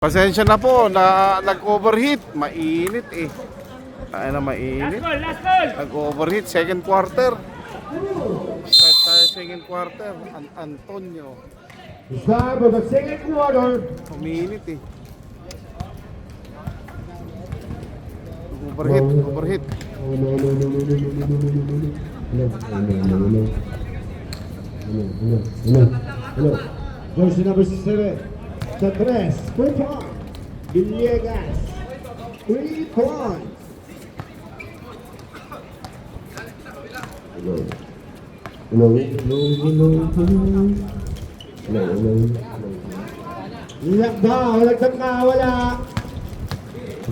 Pasensya na po na nag-overheat. Mainit eh. Ay na mainit. Last goal! Nag-overheat second quarter. Start tayo second quarter. Antonio. Start of the second quarter. Uminit eh. Overheat, overheat. Hello. Jersey number 7. The tres. 3 points. Villegas. 3 points. Hello. Lagdag ka, wala.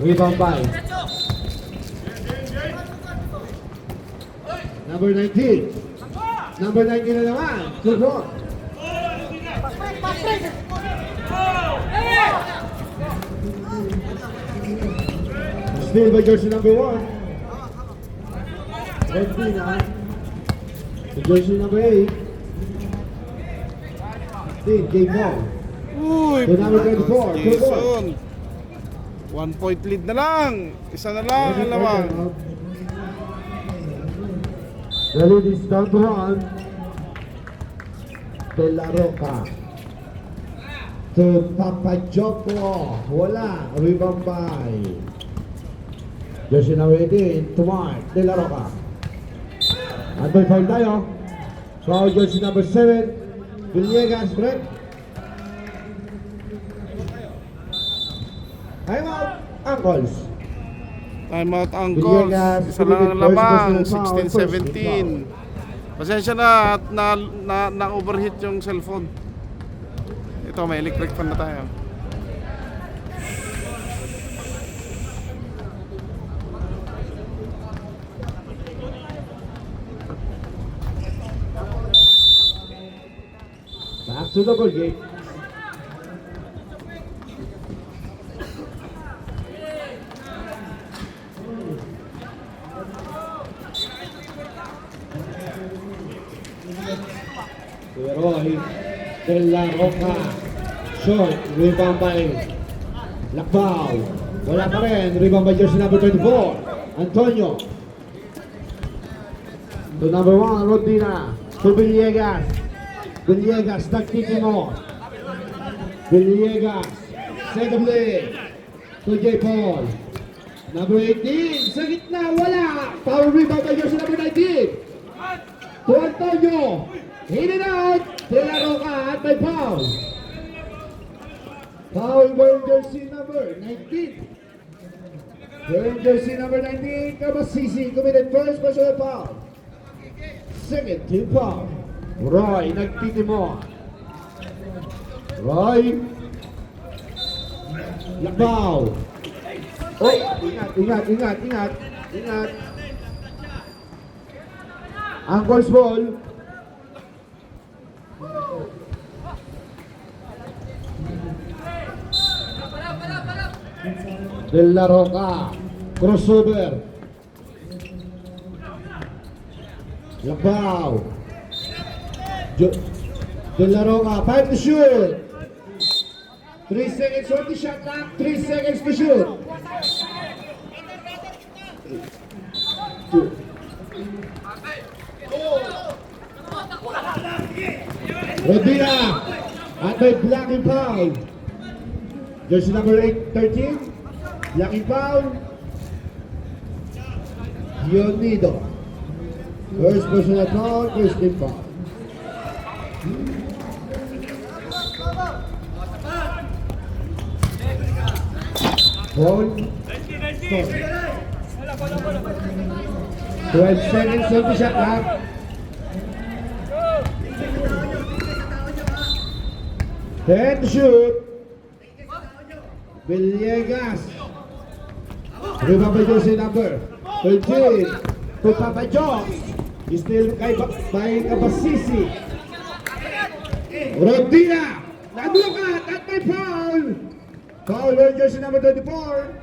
Rebound by number 19. Number 19 na naman. 2 points. Still by jersey number 1. Red Pina. The jersey number 8. Steve, game ball. Uy, The number 24. 2 points. Jason. 1 point lead na lang. Isa na lang ang lamang. The lead is down to 1. De La Roca. To Papa Joko. Wala. Rebound by jersey number 18. To Mark De La Roca. At may foul tayo. So jersey number 7. Villegas break. Time out. Ankles. Timeout Angles. Villegas, Isa lang ang first lamang. personal foul, 16-17. Pasensya na overheat yung cellphone. Ito, may electric fan na tayo. Back to the ball game. Roy De La Roca. Short. Rebound by Lakbao. Wala pa rin. Rebound by jersey number 24. Antonio. To number 1, Rodina. To Villegas. Villegas, nagtitimo. Villegas. Second play. To J. Paul. Number 18. Sa gitna. Wala. Power rebound by jersey number 19. To Antonio. In and out. De La Roca at may foul. Foul wearing jersey number 19. Wearing jersey number 19, Kabasisi committed first personal foul. Second team foul. Roy nagtitimo. Roy. Lakbaw. Oh, ingat. Angles ball. De La Roca. Crossover. Lakbaw. De La Roca. 5 to shoot. 3 seconds on the shot clock. 3 seconds to shoot. 2. Rodina. At may blocking foul. Jersey number 13. Blocking foul. Dionido. First personal foul, first team foul. Foul. 12 seconds on the shot clock. Ten to shoot. Villegas. Rebound by jersey number 13. To Papa Jones. Still by Kabasisi. Rodina. Nadukat at may foul. Foul by jersey number 24.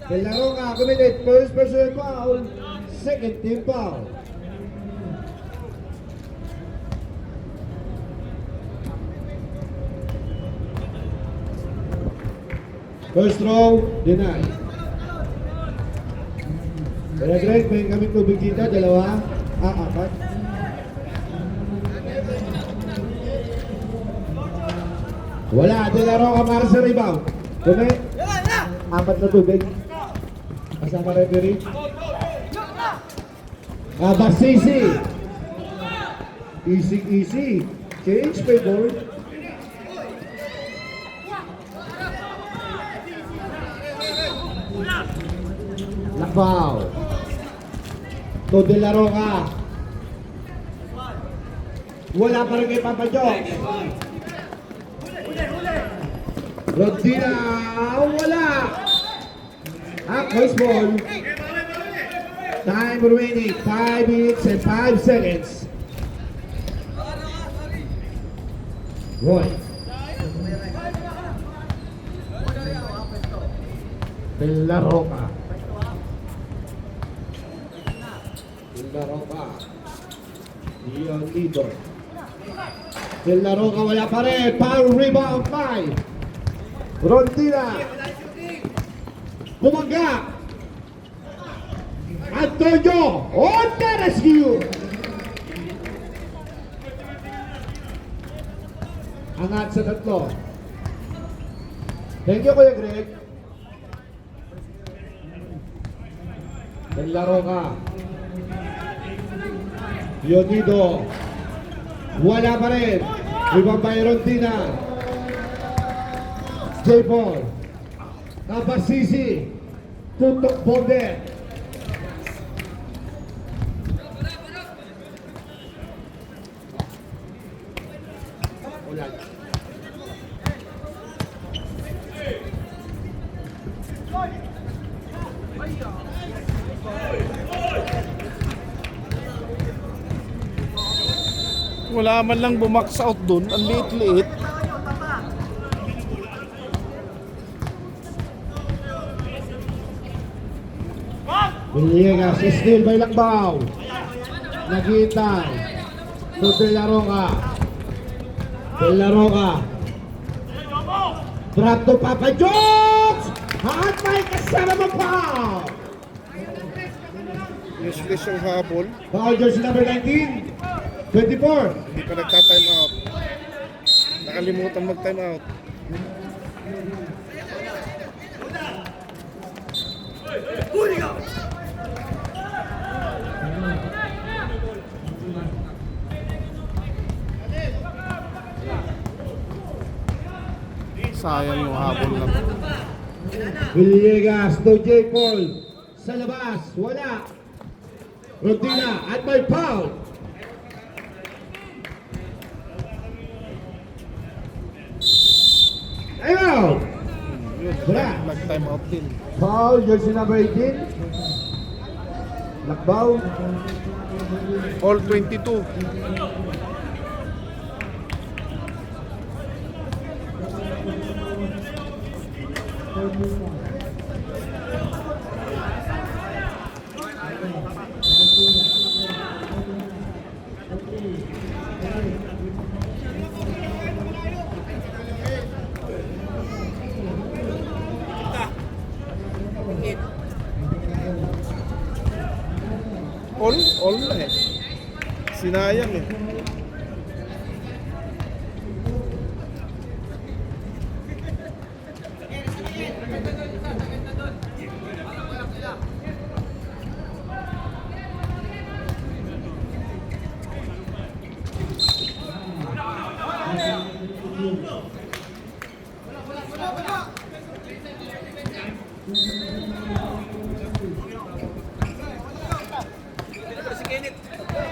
De La Roca committed first personal foul. Second team foul. First throw, denied. Kaya Greg, may kaming tubig dito, dalawa, apat. Wala, dinaro ka para sa rebound. Tumi, apat na tubig. Kasama referee. Basisi. Easy, easy. Change favor. Lakbaw. To De La Roca. Wala pa rin kay Papa Joe. Rodina, wala. Voice ball. Time remaining, 5 minutes and 5 seconds. Roy. De La Roca. De La Roca. Leonito. De La Roca wala pa rin. Power rebound 5. Rondina. Bumangga. Antonio on the rescue. Angat sa tatlo. Thank you, Kuya Greg. Naglaro ka. Leonido. Wala pa rin. Ibang Byron Tina. J-Ball. Napasisi. Tutok Bonde. Wala man lang bumax out dun. Ang liit-liit. Villegas, steal by Lakbaw. Naghihintay. To De La Roca. De La Roca. Drop to Papa Jones! At may kasama mo pa! Useless yung habol. Foul jersey number 19. 24. Hindi pa nagta-time out. Nakalimutan mag-time out. Sayang yung habol lang. Villegas to J. Paul. Sa labas, wala. Rodina at may foul. Ayaw! Wala. Nag-time out din. Foul, jersey number 18. Lakbaw. All 22. All na eh. Sinayang eh.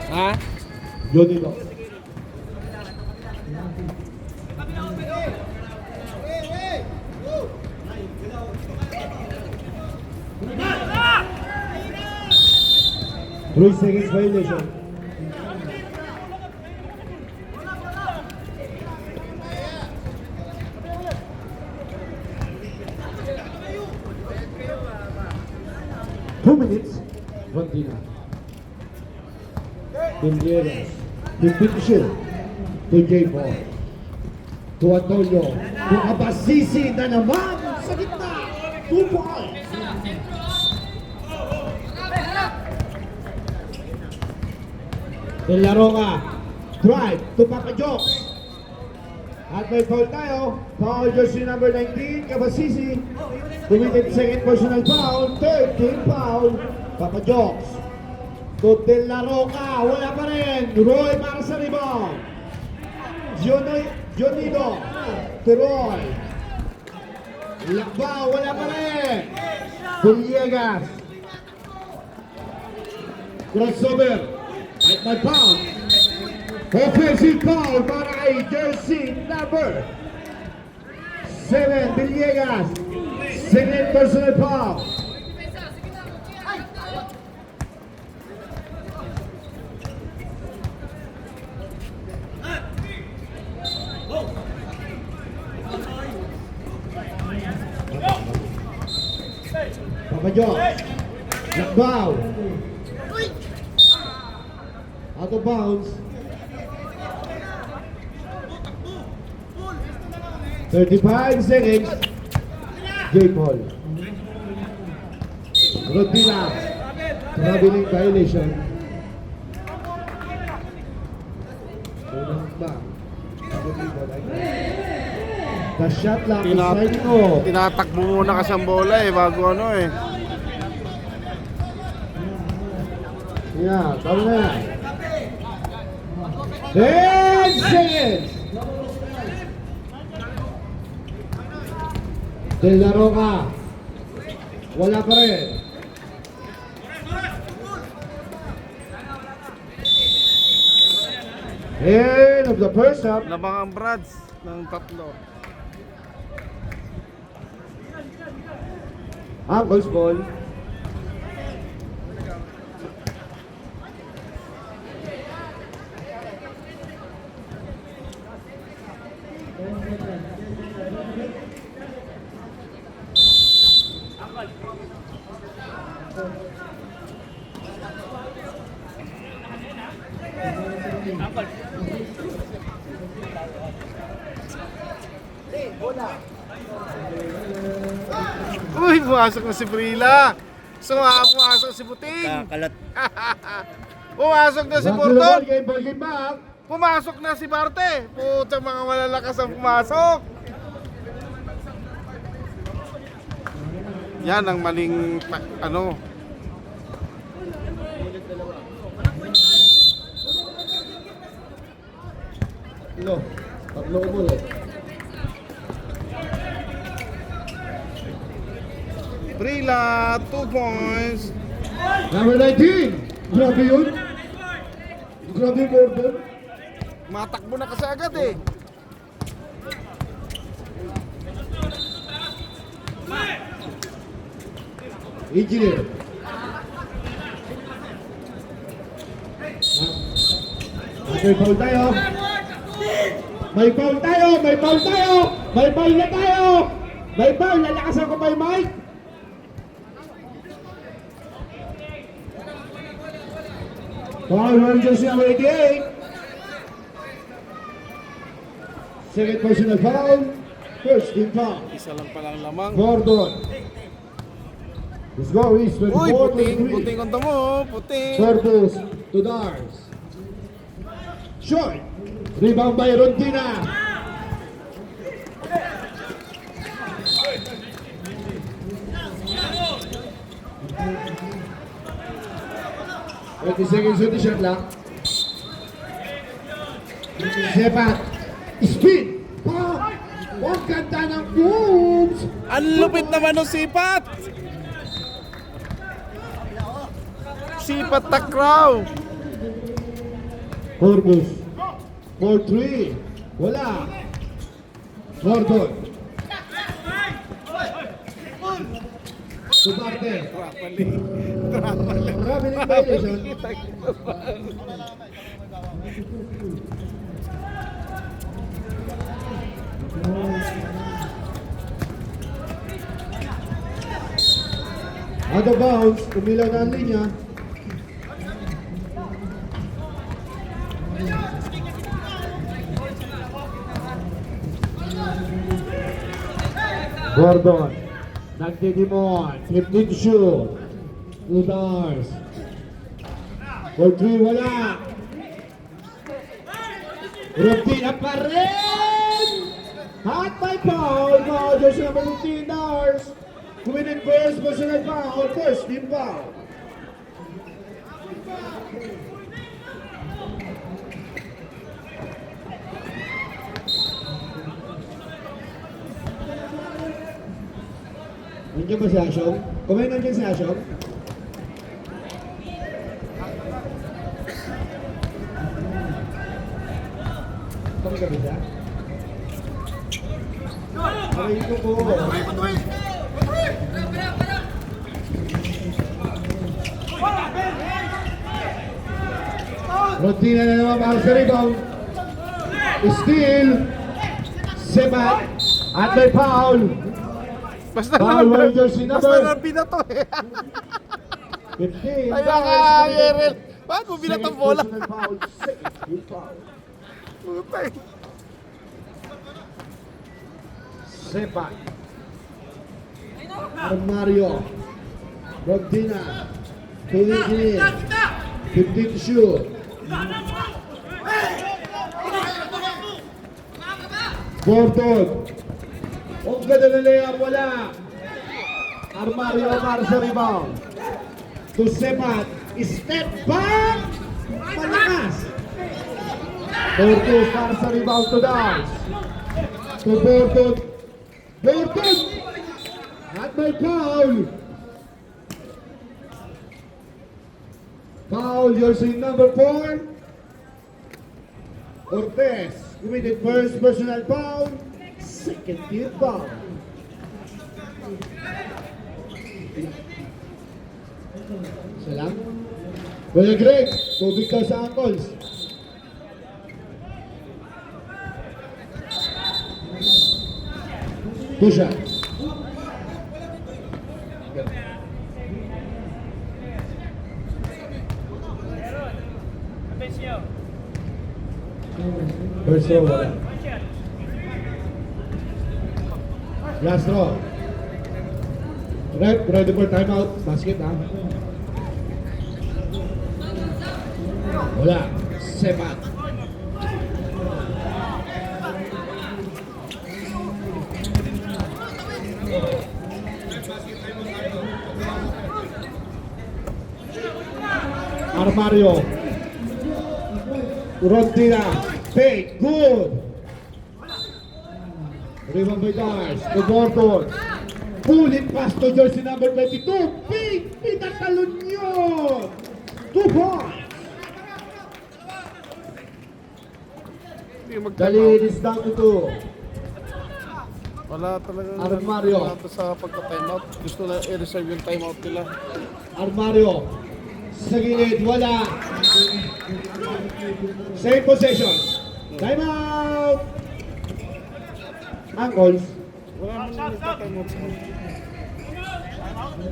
Ha? Leonido. Three seconds violation. Two minutes. Frontina. Villegas. 15 to shoot. To J. Paul. To Antonio. To Abasisi na naman sa gitna. 2 points. De La Roca. Drive to Papa Jokes. At may foul tayo. Foul jersey number 19, Kabasisi. Committed second personal foul. Third team foul. Papa Jokes. To De La Roca. Wala pa rin. Roy para sa rebound. Jonido. To Roy. Lakba. Wala pa rin. Villegas. Crossover. At may foul. Offensive foul para kay jersey number 7, Villegas. Second personal foul. Papa Jones. Lakbaw. Out of bounds. 35 seconds. J. Paul. Rodina. Traveling violation. The shot clock is right off. Tinatakbo muna kasi ang bola eh, bago ano eh. Yeah, tama na yan. 10 seconds. De La Roca. Wala pa rin. End of the first half. Labang ang Brads ng tatlo. Uncle's ball. Uy, pumasok na si Brila. Pumasok si Puting. Kakalat. Pumasok na si Back to the ball Burton. game, ball game back. Pumasok na si Barte. Putang mga malalakas ang pumasok. Yan ang maling ano. Tatlo ulit. Brila, 2 points. Number 19. Grabe yun. Grabe yung order. Matakbo na kasi agad eh. Engineer. May foul tayo. May foul tayo. May foul tayo. May foul na tayo. May foul. Lalakasan ko pa yung mic. Foul Rangers number 88. Second personal foul. First team foul. Isa lang palang lamang. Gordon. The score is 24 Uy, to Puting. 3. Puting on mo. Puting. Corpus to Dars. Short. Rebound by Rodina. Seconds on the shot clock. Sepat. Spin. Ang ganda ng moves. Ang lupit naman ng sipat. Sipat Takraw. Corpus. 4-3. Wala. Gordon. Subarte. Traveling violation. Out of bounds. Kumilaw na ang linya. Gordon. Nagdidimon. 15 to shoot. 2 stars. For 3, wala. Rutina pa rin! Hot by foul. Foul jersey number 15 stars. Committed first personal foul. First team foul. Nandiyan ba si Ashong? Kumain nandiyan si Ashong? Kami kami siya? Aray ko po. Rotina na naman para sa rebound. Steal. Sebat. At may foul. Basta Foul number, by jersey basta number na binato eh. 15. Ay, Yerel. Bakit mo binatong bola? Putay. Sepak. Mario. Rodina. Tuligin. 15 to shoot. Gordon. Ang ganda na layup, wala. Armario para sa rebound. To Sepat. Step back. Malakas. Gordon para sa rebound to Dance. To Gordon. Gordon. At may foul. Foul, jersey number 4. Cortez committed first personal foul. Second team foul. Salam. Kuya Greg, tubig ka sa ankles. Two shots. First throw, wala. Last throw. Ready for timeout. Basket, ha? Wala. Sepat. Armario. Rodina. Fake. Good. Rebound by Dars. To Gordon. Pull-in pass to jersey number 22. Big. Pinatalon yun. 2 points. Dali is down to 2. Wala talaga. Armario. Wala to sa pagka-timeout. Gusto na i-reserve yung timeout nila. Armario. Sa gilid, wala. Same possession. Time out. Angles. Wala mo nang nagka-timeout sa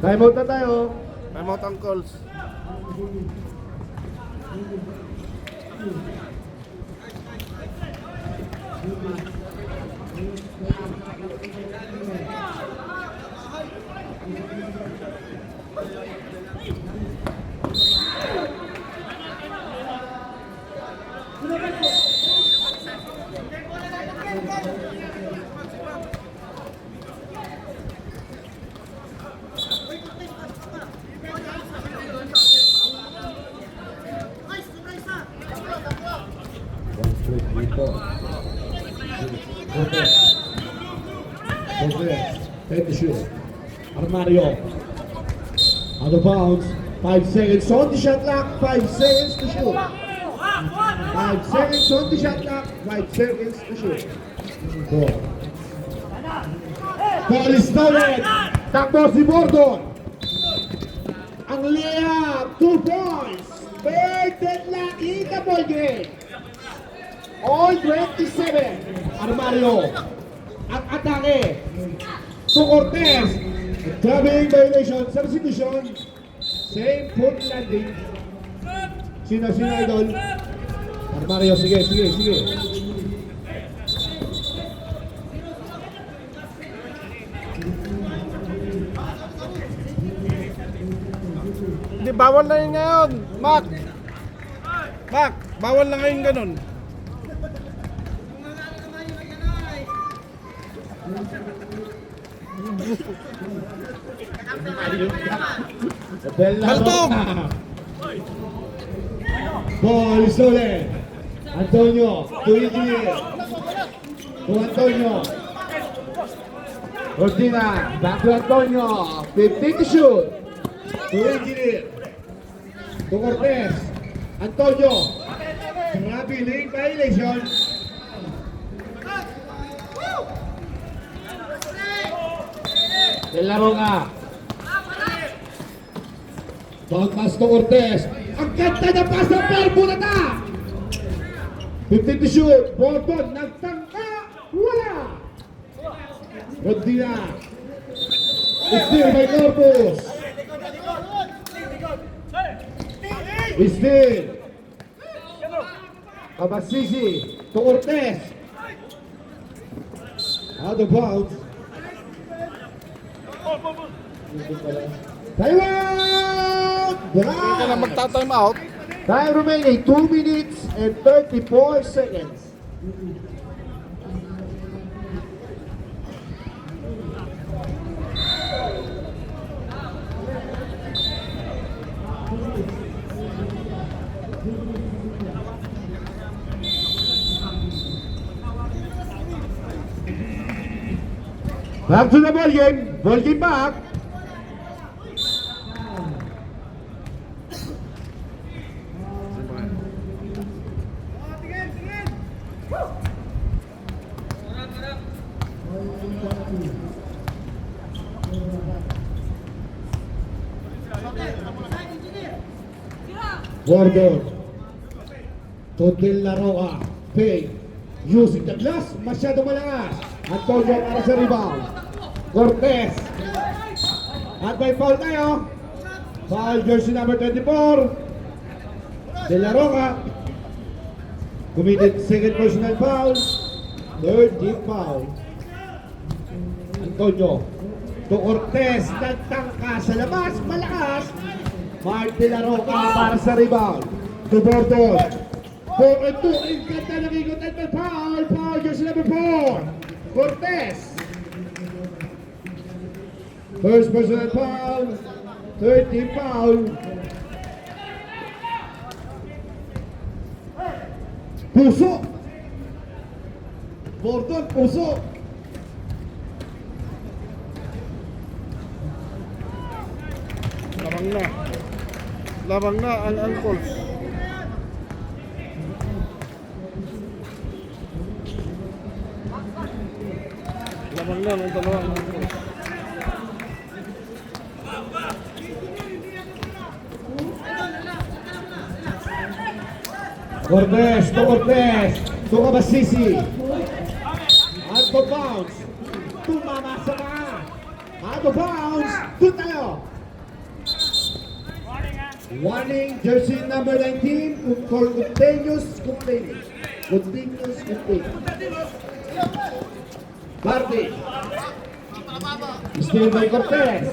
Time out na tayo. timeout ang calls. Head to shoot. Armario. Out of bounds. 5 seconds on the shot clock. 5 seconds to shoot. 5 seconds on the shot clock. 5 seconds to shoot. Ball. Ball is stolen. Takbo si Gordon. Ang layup. 2 points. Third deadlock in the ball game. All 27. Armario. At atake. To Cortez. Grabbing violation. Substitution. Same foot landing. Sino idol? Armario, sige. Hindi, bawal na yun ngayon, Mac. Mac, bawal na ngayon ganun. De La Baltong! Roca. Ball is stolen. Antonio to Engineer. To Antonio. Ordina, back to Antonio. 15 to shoot. To Engineer. To Cortez. Antonio. Grabe, lane violation. De La Roca. Ball pass to Cortez. Ang ganda na pass ng Perbo na ta! 15 to shoot. Bordon, nagtangka. Wala! Rodina. Steal by Corpus. Steal. Abasisi to Cortez. Out of bounds. Taiwan! Hindi ka na magta-time out. Time remaining 2 minutes and 34 seconds. Back to the ball game. Ball game back. Gordon to De La Roca. Pay. Using the glass. Masyado malakas. Antonio para sa rebound. Cortez. At may foul tayo. Foul jersey number 24. De La Roca. Committed second personal foul. Third team foul. Antonio to Cortez. Nagtangka sa labas. Malakas. Mark De La Roca para sa rebound. To Bordon. 4 and 2. Ang ganda ng ikot at may foul. Foul jersey number 4. Cortez. First personal foul. Third team foul. Puso. Bordon, puso. Labang na. Labang na ang uncles. Labang na ang dalawang uncles. Cortez to Cortez. To Kabasisi. Out of bounds. Tumama sa mga. Out of bounds. Doon tayo. Warning, jersey number 19 for continuous complaining. Continuous complaining. Barty. Still by Cortez.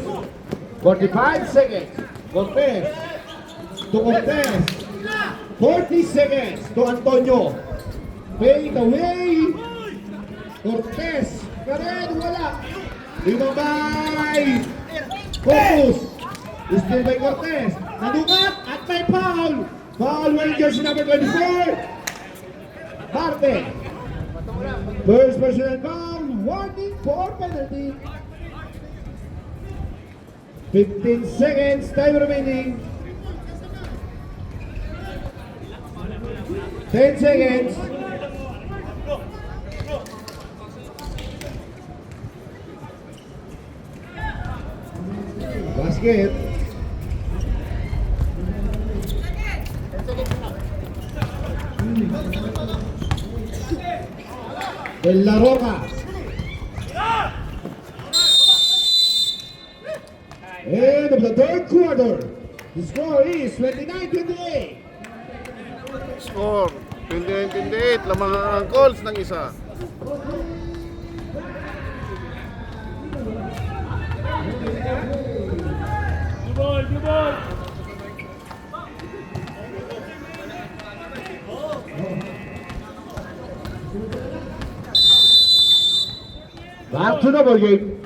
45 seconds. Cortez. To Cortez. 40 seconds to Antonio. Fade away. Cortez. Karen, wala. Ibabay. Focus. Still by Cortez. Nadukat at may foul. Foul wearing jersey number 24. Parte. First personal foul. Warning for penalty. 15 seconds. Time remaining. 10 seconds. Basket. De La Roca. End of the third quarter. The score is 29-28. Score 29-28. Lamang ang uncles ng isa. 2-double game.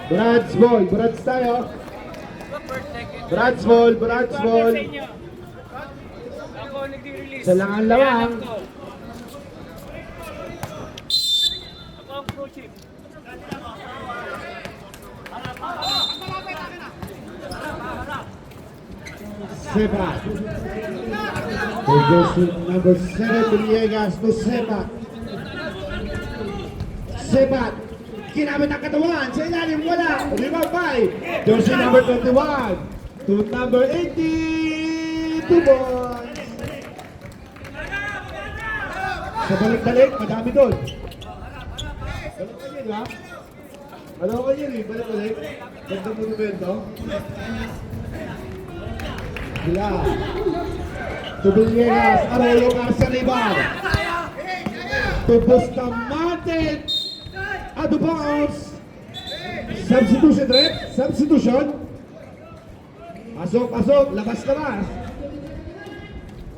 Brad's ball, Brad's tayo. Brad's ball, Brad's ball. Ako nagdi-release. Isa lang ang lawang. Ako ang pro chief. Sebat. There goes to number 7, Villegas to Sebat. Sebat. Kinabit ang katawan. Sa ilalim, wala. Rebound by jersey number 21 to number 80. 2 points. Sa balik-balik, madami doon. Balik ka yun, ha? Ano ka yun, eh? Balik-balik. Ganda monumento. Sila. To Villegas, Arroyo Garza-Ribar. To Bustamante. Out of bounds. Substitution, rep. Substitution. Pasok, pasok. Labas, labas.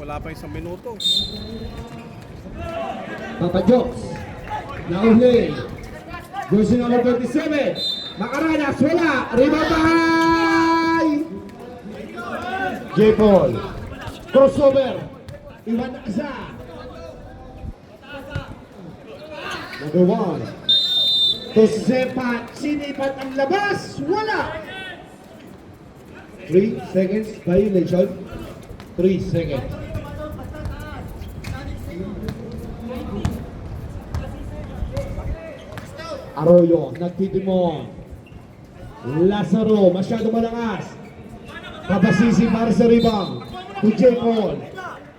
Wala pa isang minuto. Papa Jokes. Nauli. Jersey number 27. Makaranas, wala. Rebound by J. Paul. Crossover. Iwan na isa. Number 1. To Sepat. Sinipat ang labas. Wala. 3 seconds violation. 3 seconds. Arroyo, nagtitimon. Lazaro, masyado malakas. Papasisi para sa rebound. To J. Paul.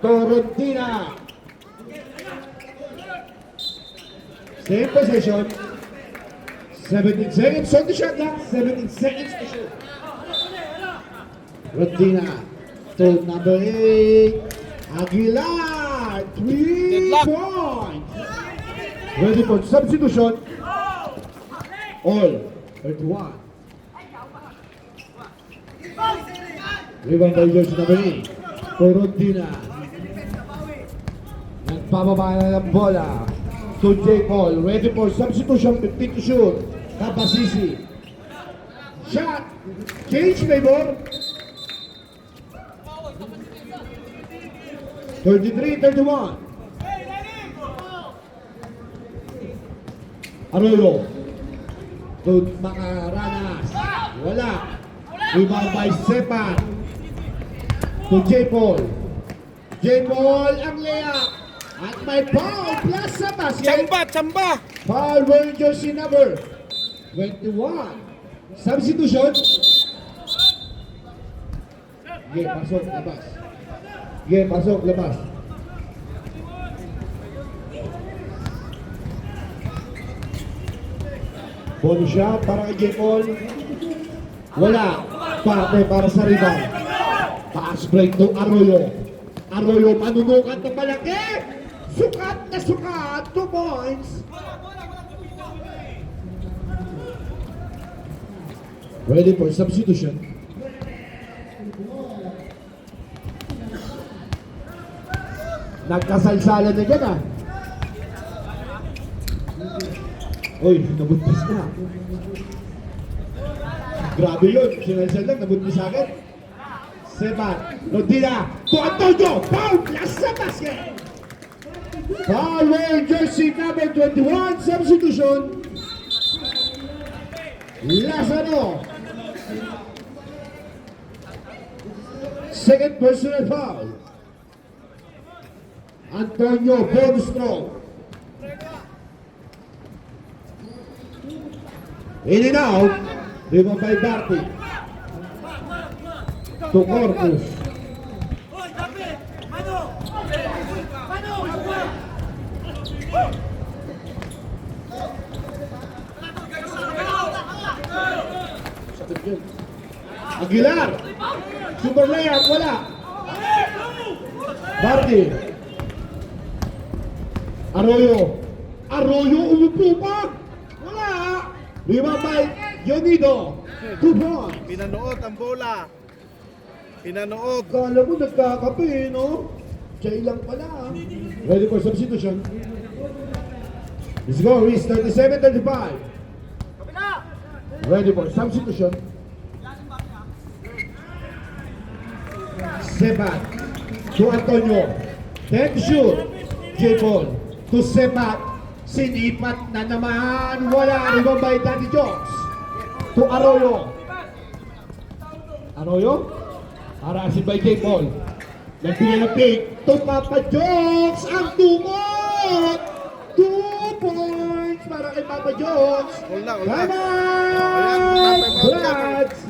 Torontina. Same possession. 17 seconds on the shot clock. 17 seconds to shoot. Rodina to number 8. Aguilar. 3 Deadlock. points. Ready for substitution. All. 31. Rebound by jersey number 8. Torontina. Nagpababa na ng bola. To J. Paul. Ready for substitution. 15 to shoot. Kapasisi. Shot. Change favor. 33-31. Arroyo. To Makaranas. Wala. Rebound by Sepan. To J. Paul. J. Paul ang layup. At may foul plus sa basket. Chamba, chamba! Foul wearing jersey number 21. Substitution. Pasok, labas. Pasok, labas. Bonus shot para kay J. Paul. Wala. Parte para sa rebound. Pass break to Arroyo. Arroyo manunukat ng malaki. Sukat na sukat. 2 points. Ready for substitution. Nagkasalsala na dyan ah. Uy, nabuntis na. Grabe yun. Sinalsal lang, nabuntis sa akin. Seban, Rodina, to Antonio, foul, plus sa basket. Foul wearing jersey number 21, substitution. Lazaro. Second personal foul. Antonio Bonstro. In and out. Rebound by Barty. To Corpus. Aguilar. Super layup. Wala. Barty. Arroyo. Arroyo umupo pa. Rebound by Yonido. 2 points. Pinanood ang bola. Pinanood. Kala mo nagkakape, no? Chay lang pala. Ready for substitution. The score is 37-35. Ready for substitution. Sebat to Antonio. 10 to shoot. J-Paul to Sebat. Sinipat na naman. Wala. Rebound by Daddy Jokes. To Arroyo. Arroyo. Harasin by J-Paul. Nagbigay ng pick. To Papa Jokes. Ang tumot. 2 points para kay Papa Jokes. Hold na. Time Ayan, out! time out. Brads!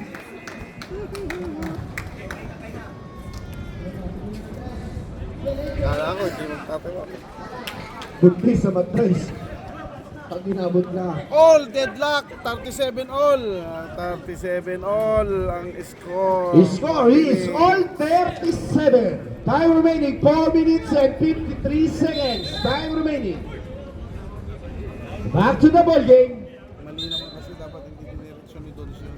Kala ko, hindi magtatawa. Buntis sa matres. Pag inabot na. All deadlock, 37 all. 37 all ang score. The score is all 37. Time remaining 4 minutes and 53 seconds. Time remaining. Back to the ball game. Mali naman kasi dapat hindi dinireksyon ni Don siya.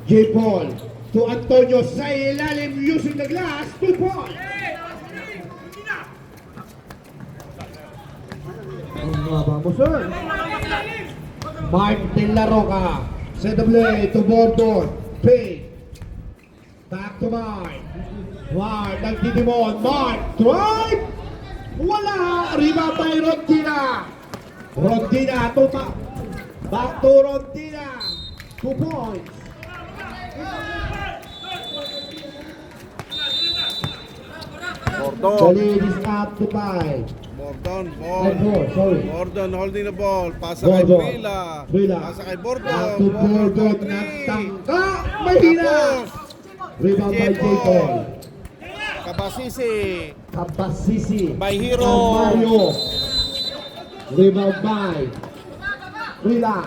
J. Paul to Antonio sa ilalim using the glass. 2 points. Ang haba mo, sir. Mark De La Roca. Set the play to Bordon. Pay. Back to Mark. Mark, nagtitimon. Mark, drive. Wala. Rebound by Rodina. Rodina, tuta. Back to Rodina. 2 points. The Bordon. lead is up to 5. Bordon, And ball. 4, sorry. Bordon holding the ball. Pasa kay Bordon. Brila. Brila. Pasa kay Bordon. Back to Bordon. Nagtangka. Mahina. Rebound by J. Paul. Kabasisi. Kabasisi. By Hero. And Mario. Rebound by Brila.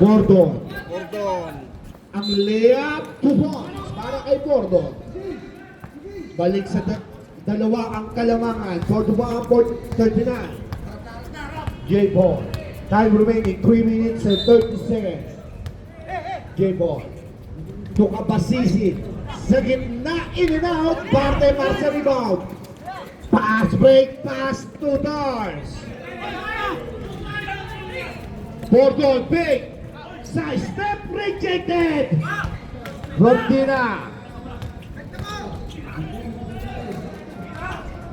Bordon. Bordon. Ang layup, 2 points para kay Bordon. Balik sa dalawa ang kalamangan. 41-39. J. Paul. Time remaining 3 minutes and 30 seconds. J. Paul. To Kabasisi. Sa gitna, in and out. Parte para sa rebound. Pass break, pass to Dars. Bordon, big. Side step, rejected. Rodina.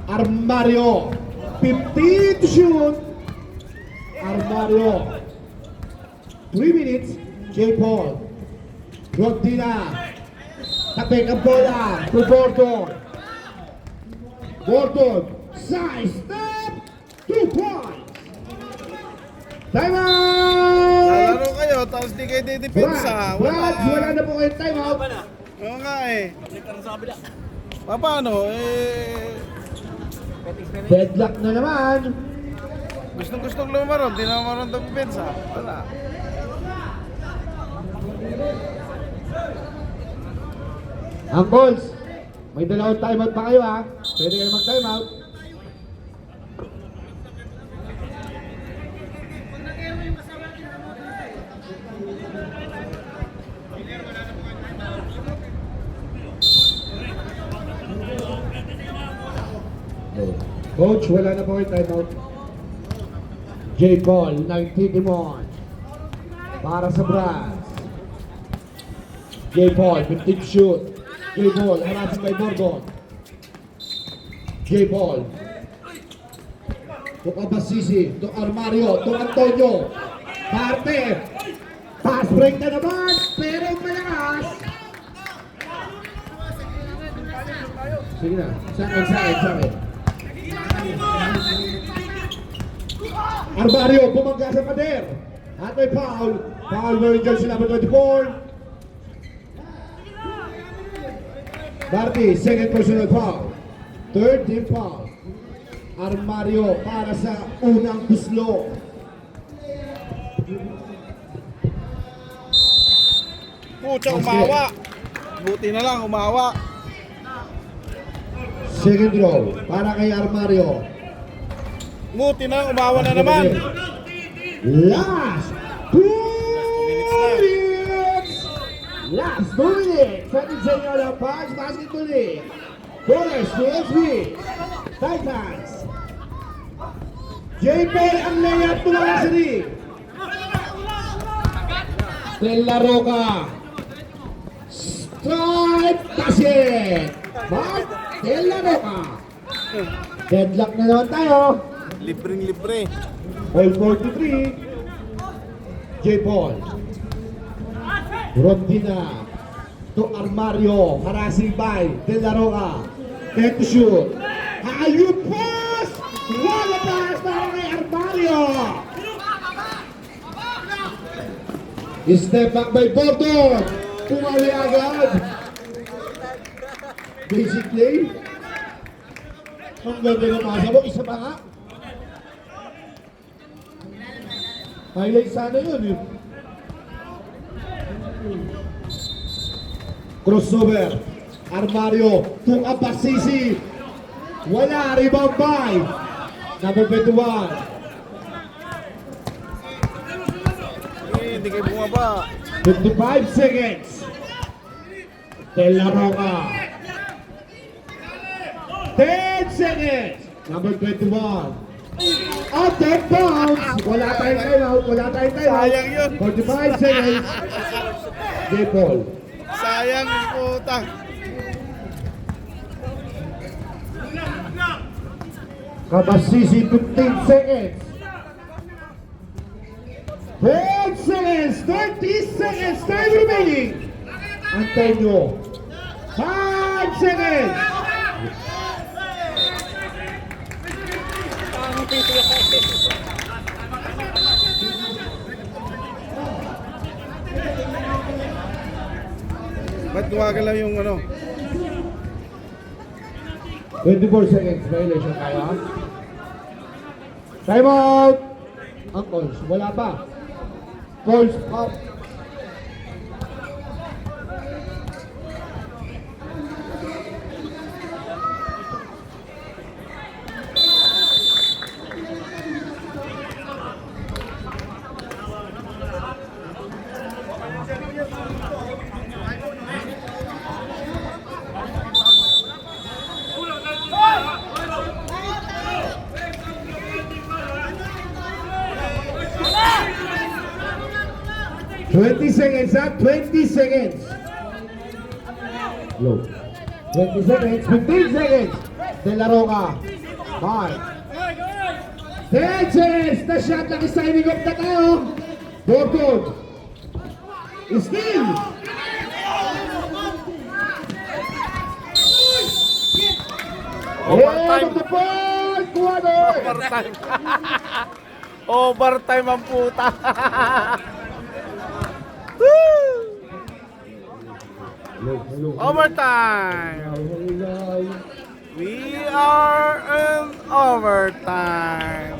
Armario. 15 to shoot. Armario. 3 minutes. J. Paul. Rodina. Tapik ang bola. To Bordon. Bordon. Side step. 2 points. Time out! Lalaro kayo, tapos di kayo didepensa. Brad, wala na po kayong time out. Oo nga eh. Paano? Deadlock na naman. Gustong lumaron, di na maroon depensa. Wala. Uncles, may dalawang time out pa kayo ha. Pwede kayo mag-time out. Coach, wala na po yung time out. J. Paul, nagtitimon. Para sa Brass. J. Paul, 15 shoot. J. Paul, harasin kay Bordon. J. Paul. To Kabasisi, to Armario, to Antonio. Parte. Pass break na naman, pero malakas. Sige na, sa akin. Armario, bumangga sa pader. At may foul. Foul wearing jersey number 24. Marty, second personal foul. Third team foul. Armario para sa unang guslo. Pucha, umawa. Buti na lang, umawa. Second row para kay Armario. Buti na, umawa na naman. Last 2 minutes. Last 2 minutes. Sa inyo ng Pars Basketball League. Bullets, PSV. Titans. JP ang layup tumala sa ring. Stella Roca. Strike basket. Mark Stella Roca. Deadlock na naman tayo. Libreng-libre. All 43. J. Paul. Rondina. To Armario. Harassing by De La Roca. Get to shoot. Ayun pass! Wala pass para kay Armario. Step back by Borton. Pumawi agad. Basically, ang ganda ng pasa mo. Isa pa nga. Highlight sana yun eh. Crossover. Armario. Tung Abasisi. Wala. Rebound by number 21. Hindi kayo bumaba. 55 seconds. De La Roca. 10 seconds. Number 21. At 10 pounds. Wala tayong timeout. Wala tayong timeout. Sayang yun. 45 seconds. J. Paul. Sayang yung putang. Kabasisi 15 seconds. 10 seconds. 30 seconds. Time remaining. Antay nyo. 5 seconds. Ba't gumagalaw yung ano? 24 seconds. Violation tayo ha. Time out. Ang calls. Wala pa. Calls up. Twenty seconds, ha? 20 seconds. Low. 20 seconds, 15 seconds. De La Roca. 5. 10 seconds. The shot lang signing off na tayo. Borton. Steal. End of the fourth quarter. Overtime. Overtime ang puta. Overtime. We are in overtime.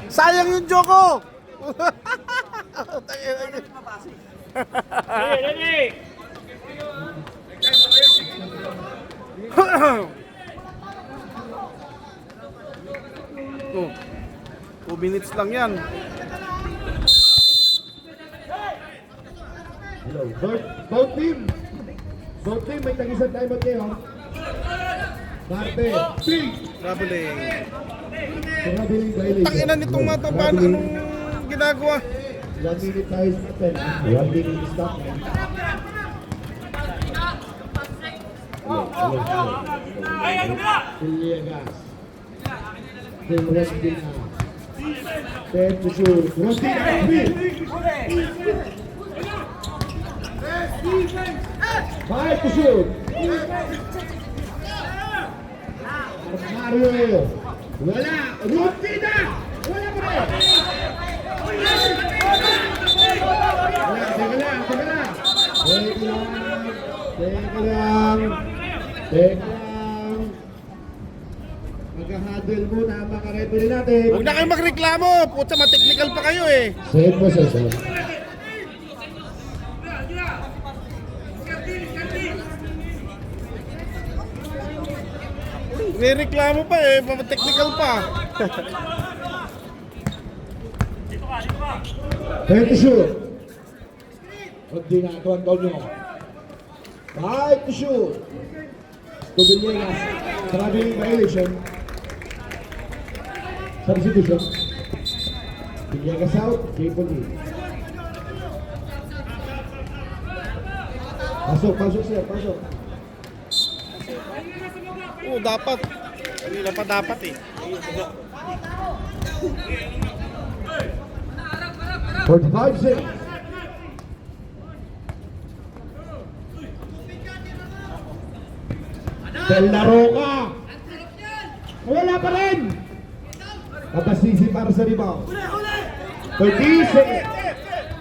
Sayang yung Joko. Ready! Oh, 2 minutes lang yan. Hello. Both team. Both team may tagisan tayo ba kayo? Darte. Pink. Traveling. Traveling violation. Tanginan nitong matabaan. Anong ginagawa? 1 minute tayo sa 10. 1 minute stop. Villegas. Rondina. Ten to shoot. Rondina. Five to shoot. Mario. Wala. Rondina. Wala pa rin. Teka lang. Teka lang. Magka-huddle muna ang mga referee natin. Huwag na kayo magreklamo. Putsa, ma-technical pa kayo eh. Second possession. May reklamo pa eh. Ma-technical pa. 10 to shoot. Hindi na ito ang goal nyo. 5 to shoot. To Villegas. Traveling violation. Substitution. Villegas out. Triple D. Pasok sir. Pasok. Oo, dapat. Hindi na pa dapat eh. 45 seconds. Del La Roca. Wala pa rin. Kapasisi para sa rebound. 30 seconds.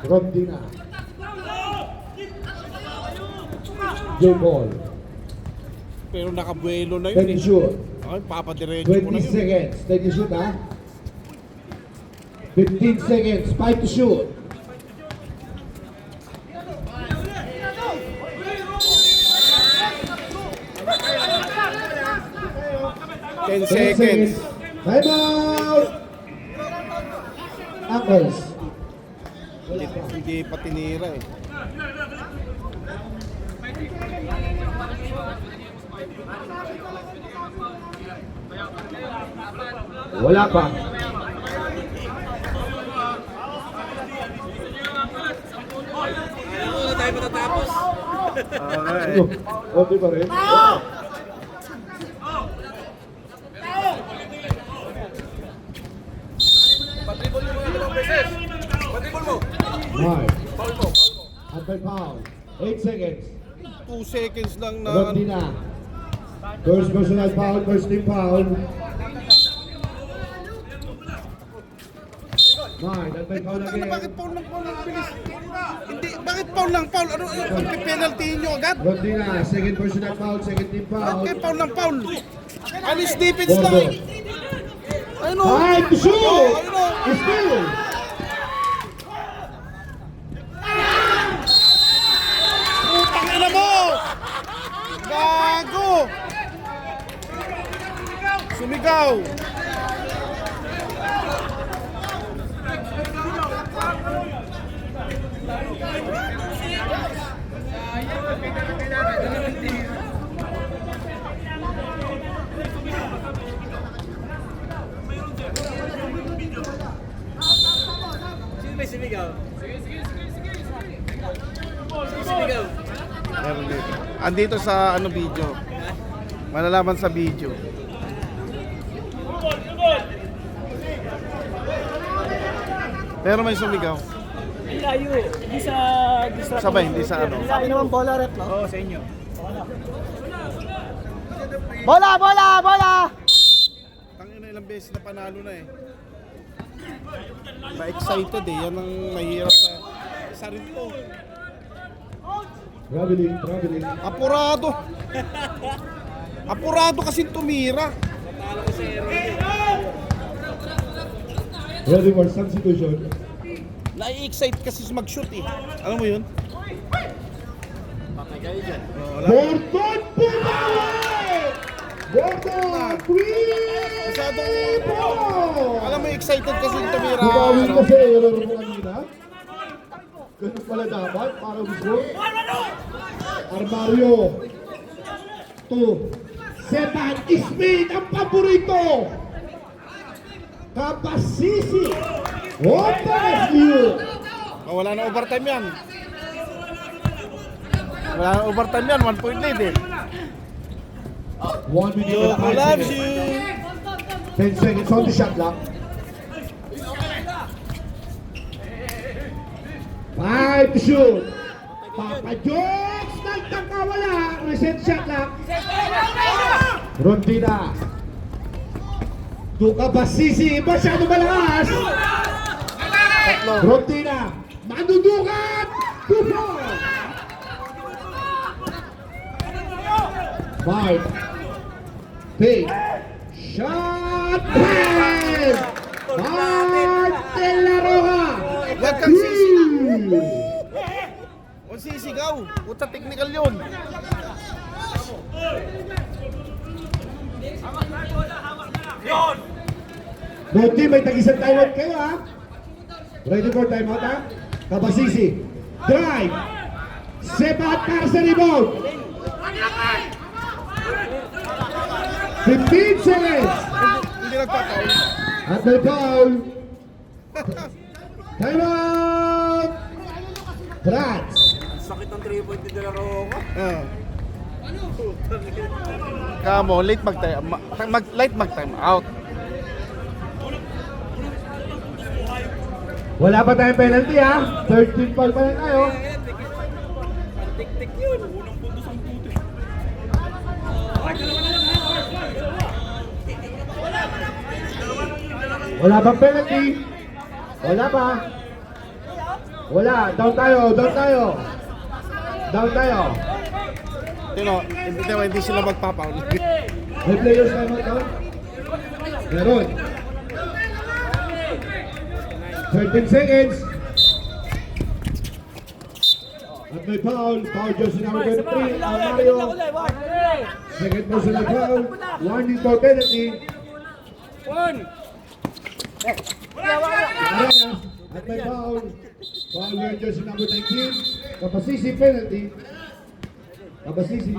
Rondina. Joe Ball. Pero nakabuelo na yun 10 eh. shoot. Ay, papadiretso ko na 20 yun. seconds. 10 shoot ha. 15 seconds. 5 to shoot. 10 seconds. Time out! Ankles. Hindi pa tinira eh. Wala pa. Wala tayo matatapos. Okay pa rin. Patribol mo mga dalawang beses. Patribol mo. Five. Foul mo. Foul. 8 seconds. 2 seconds lang na. Rondina. First personal foul, first team foul. Nine, advance foul Ano, again. bakit foul ng bilis? Hindi, bakit foul ng foul? Ano, penalty nyo agad? Rondina, second personal foul, second team foul. Bakit foul ng foul? Alis defense lang. Bordo. Ayun o. Time to shoot! Ayun o. Still! Putang ina mo! Gago! Sumigaw! Sino may simigaw? Simigaw. Meron dito. Andito sa ano video. Malalaman sa video. Pero may sumigaw. Ang layo. Hindi sa distract. Sabay, hindi sa ano. Sabi naman bola rep, no? Oo, sa inyo. Bola! Tangina ilang beses na panalo na eh. Ma-excited eh. Yan ang mahirap sa rin to. Traveling. Apurado. Apurado kasi tumira. Ready for substitution. Na-excite kasi mag-shoot eh. Alam mo yun? Gordon Pumaway! Gordon, three! Masyadong... Alam mo, excited kasi tumira. Bumawi Ano? kasi, ano mo kanina? Ganun pala dapat, para gusto. Armario. 2. Setan Smith, ang paborito! Kapasisi! Open SU! Oh, wala na overtime yan. Wala na overtime yan. 1 point lead eh. 1 minute and 5 Loves seconds. you. 10 seconds on the shot clock. 5 to shoot. Papa Jokes! Nagtangkawala! Reset shot clock. Rondina. Duka Basisi. Masyado malakas. Tatlo. Rondina. Manudukat! 2-4. 5. 3. Shot! Pass! Martin Laroca! Huwag kang sisigaw. O sisigaw. Puta, technical yun. Both team, may tag-isang timeout kayo ha. Ready for timeout ha? Kabasisi. Drive. Sepat para sa rebound. 15 seconds. Hindi nagpataon. At may foul. Timeout. Frats. Sakit ng 3 point ni De La Roca. Kamo, late mag-time out. Wala pa tayong penalty ha. 13 foul pa lang tayo. Tik-tik yun. Unang punto sa puto. Wala bang penalty? Wala pa. Wala. Down tayo. Down tayo. Down tayo. Hindi sila magpapaul. May players timeout down? Meron. 13 seconds. At may foul. Foul jersey number 23. Mario. Second personal foul. Warning for penalty. At may foul. Foul jersey number 19. Kapasisi penalty. Kabasisi.